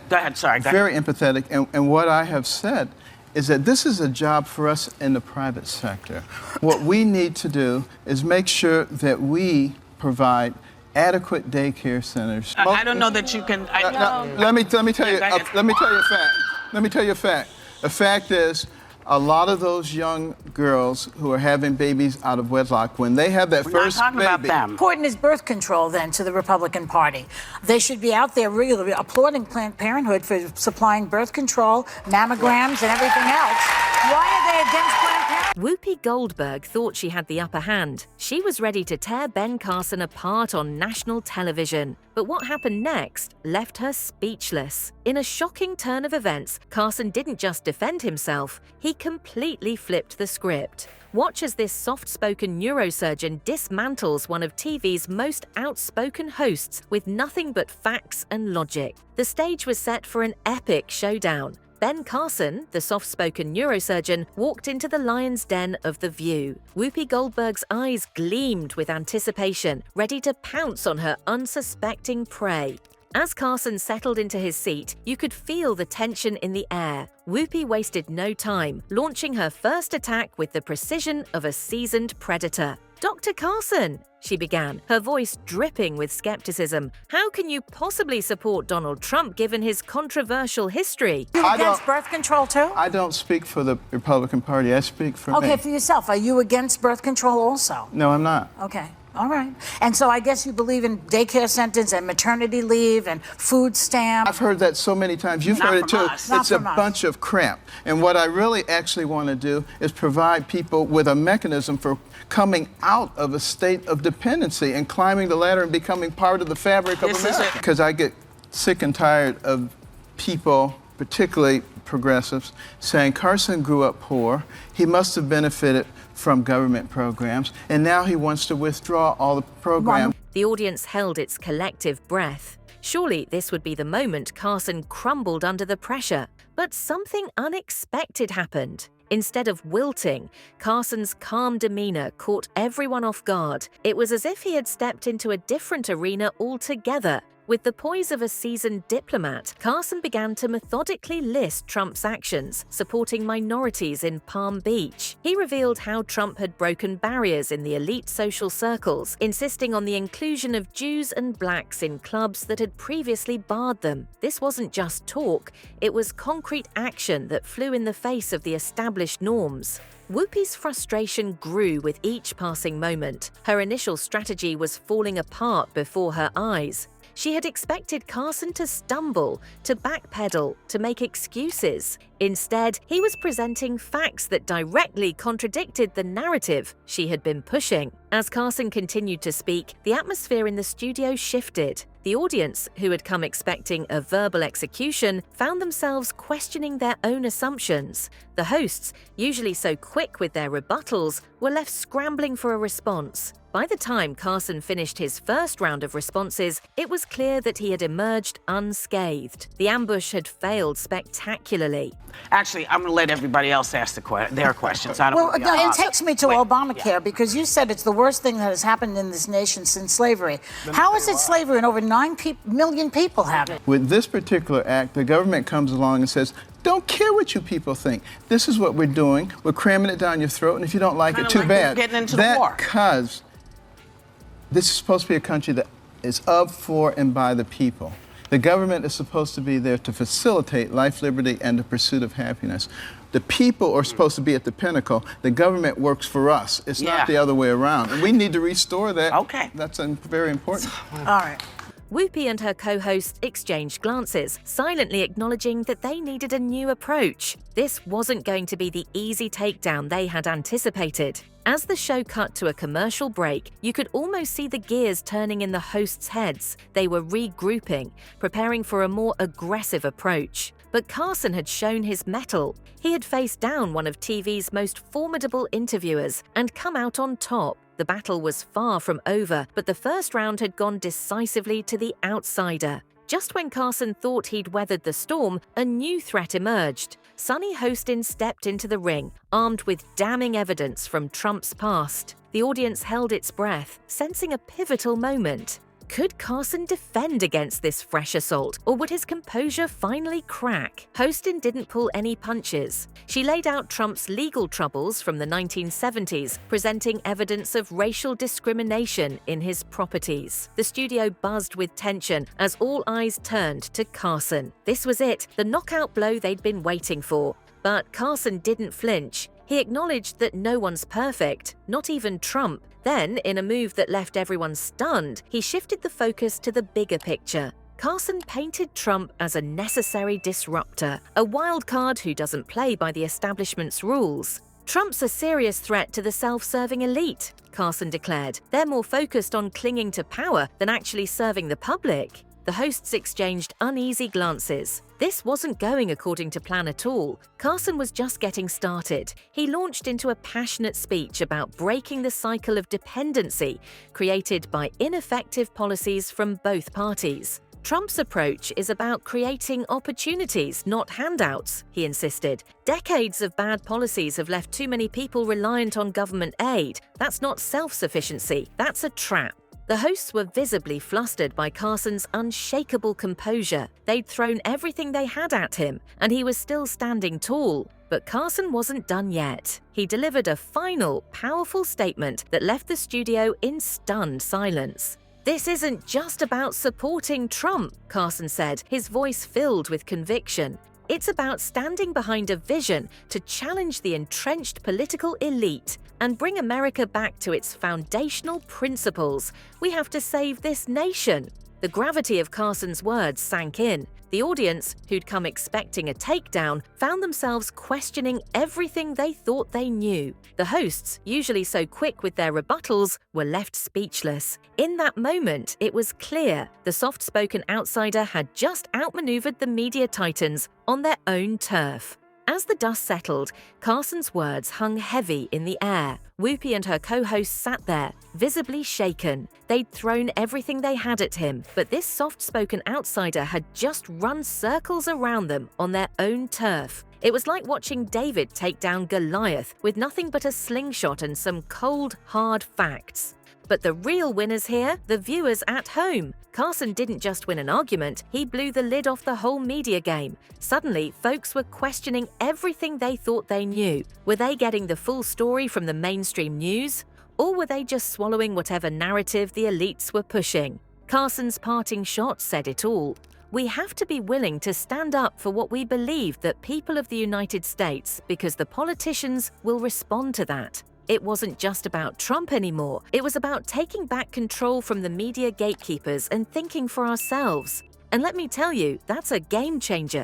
Go ahead, sorry. Very empathetic. And what I have said is that this is a job for us in the private sector. What we need to do is make sure that we provide adequate daycare centers. I don't know that you can. Let me tell you. Let me tell you a fact. Let me tell you a fact. The fact is, a lot of those young girls who are having babies out of wedlock, when they have that first baby. We're not talking about them. Important is birth control, then, to the Republican Party. They should be out there regularly applauding Planned Parenthood for supplying birth control, mammograms, and everything else. Why are they against Planned Parenthood? Whoopi Goldberg thought she had the upper hand. She was ready to tear Ben Carson apart on national television. But what happened next left her speechless. In a shocking turn of events, Carson didn't just defend himself, he completely flipped the script. Watch as this soft-spoken neurosurgeon dismantles one of TV's most outspoken hosts with nothing but facts and logic. The stage was set for an epic showdown. Ben Carson, the soft-spoken neurosurgeon, walked into the lion's den of The View. Whoopi Goldberg's eyes gleamed with anticipation, ready to pounce on her unsuspecting prey. As Carson settled into his seat, you could feel the tension in the air. Whoopi wasted no time, launching her first attack with the precision of a seasoned predator. "Dr. Carson," she began, her voice dripping with skepticism. "How can you possibly support Donald Trump given his controversial history?" Are you against birth control, too? I don't speak for the Republican Party. I speak for me. Okay, for yourself. Are you against birth control also? No, I'm not. Okay. All right. And so I guess you believe in daycare centers and maternity leave and food stamps. I've heard that so many times. You've heard it too. It's a bunch of crap. And what I really actually want to do is provide people with a mechanism for coming out of a state of dependency and climbing the ladder and becoming part of the fabric of America. Because I get sick and tired of people, particularly progressives, saying Carson grew up poor, he must have benefited from government programs, and now he wants to withdraw all the programs. The audience held its collective breath. Surely this would be the moment Carson crumbled under the pressure. But something unexpected happened. Instead of wilting, Carson's calm demeanor caught everyone off guard. It was as if he had stepped into a different arena altogether. With the poise of a seasoned diplomat, Carson began to methodically list Trump's actions, supporting minorities in Palm Beach. He revealed how Trump had broken barriers in the elite social circles, insisting on the inclusion of Jews and blacks in clubs that had previously barred them. This wasn't just talk, it was concrete action that flew in the face of the established norms. Whoopi's frustration grew with each passing moment. Her initial strategy was falling apart before her eyes. She had expected Carson to stumble, to backpedal, to make excuses. Instead, he was presenting facts that directly contradicted the narrative she had been pushing. As Carson continued to speak, the atmosphere in the studio shifted. The audience, who had come expecting a verbal execution, found themselves questioning their own assumptions. The hosts, usually so quick with their rebuttals, were left scrambling for a response. By the time Carson finished his first round of responses, it was clear that he had emerged unscathed. The ambush had failed spectacularly. Actually, I'm going to let everybody else ask their questions. It takes me to Obamacare, because you said it's the worst thing that has happened in this nation since slavery. How is it slavery and over 9 million people have it? With this particular act, the government comes along and says, don't care what you people think. This is what we're doing. We're cramming it down your throat, and if you don't like it, too bad. Getting into the war. Because this is supposed to be a country that is of, for, and by the people. The government is supposed to be there to facilitate life, liberty, and the pursuit of happiness. The people are supposed to be at the pinnacle. The government works for us. It's not the other way around. And we need to restore that. Okay. That's very important. All right. Whoopi and her co-host exchanged glances, silently acknowledging that they needed a new approach. This wasn't going to be the easy takedown they had anticipated. As the show cut to a commercial break, you could almost see the gears turning in the hosts' heads. They were regrouping, preparing for a more aggressive approach. But Carson had shown his mettle. He had faced down one of TV's most formidable interviewers and come out on top. The battle was far from over, but the first round had gone decisively to the outsider. Just when Carson thought he'd weathered the storm, a new threat emerged. Sonny Hostin stepped into the ring, armed with damning evidence from Trump's past. The audience held its breath, sensing a pivotal moment. could Carson defend against this fresh assault, or would his composure finally crack? Hostin didn't pull any punches. She laid out Trump's legal troubles from the 1970s, presenting evidence of racial discrimination in his properties. The studio buzzed with tension as all eyes turned to Carson. This was it, the knockout blow they'd been waiting for. But Carson didn't flinch. He acknowledged that no one's perfect, not even Trump. Then, in a move that left everyone stunned, he shifted the focus to the bigger picture. Carson painted Trump as a necessary disruptor, a wild card who doesn't play by the establishment's rules. Trump's a serious threat to the self-serving elite, Carson declared. They're more focused on clinging to power than actually serving the public. The hosts exchanged uneasy glances. This wasn't going according to plan at all. Carson was just getting started. He launched into a passionate speech about breaking the cycle of dependency created by ineffective policies from both parties. Trump's approach is about creating opportunities, not handouts, he insisted. Decades of bad policies have left too many people reliant on government aid. That's not self-sufficiency, that's a trap. The hosts were visibly flustered by Carson's unshakable composure. They'd thrown everything they had at him, and he was still standing tall. But Carson wasn't done yet. He delivered a final, powerful statement that left the studio in stunned silence. "This isn't just about supporting Trump," Carson said, his voice filled with conviction. "It's about standing behind a vision to challenge the entrenched political elite and bring America back to its foundational principles. We have to save this nation." The gravity of Carson's words sank in. The audience, who'd come expecting a takedown, found themselves questioning everything they thought they knew. The hosts, usually so quick with their rebuttals, were left speechless. In that moment, it was clear the soft-spoken outsider had just outmaneuvered the media titans on their own turf. As the dust settled, Carson's words hung heavy in the air. Whoopi and her co-hosts sat there, visibly shaken. They'd thrown everything they had at him, but this soft-spoken outsider had just run circles around them on their own turf. It was like watching David take down Goliath with nothing but a slingshot and some cold, hard facts. But the real winners here, the viewers at home. Carson didn't just win an argument, he blew the lid off the whole media game. Suddenly, folks were questioning everything they thought they knew. Were they getting the full story from the mainstream news? Or were they just swallowing whatever narrative the elites were pushing? Carson's parting shot said it all. We have to be willing to stand up for what we believe that people of the United States, because the politicians will respond to that. It wasn't just about Trump anymore. It was about taking back control from the media gatekeepers and thinking for ourselves. And let me tell you, that's a game changer.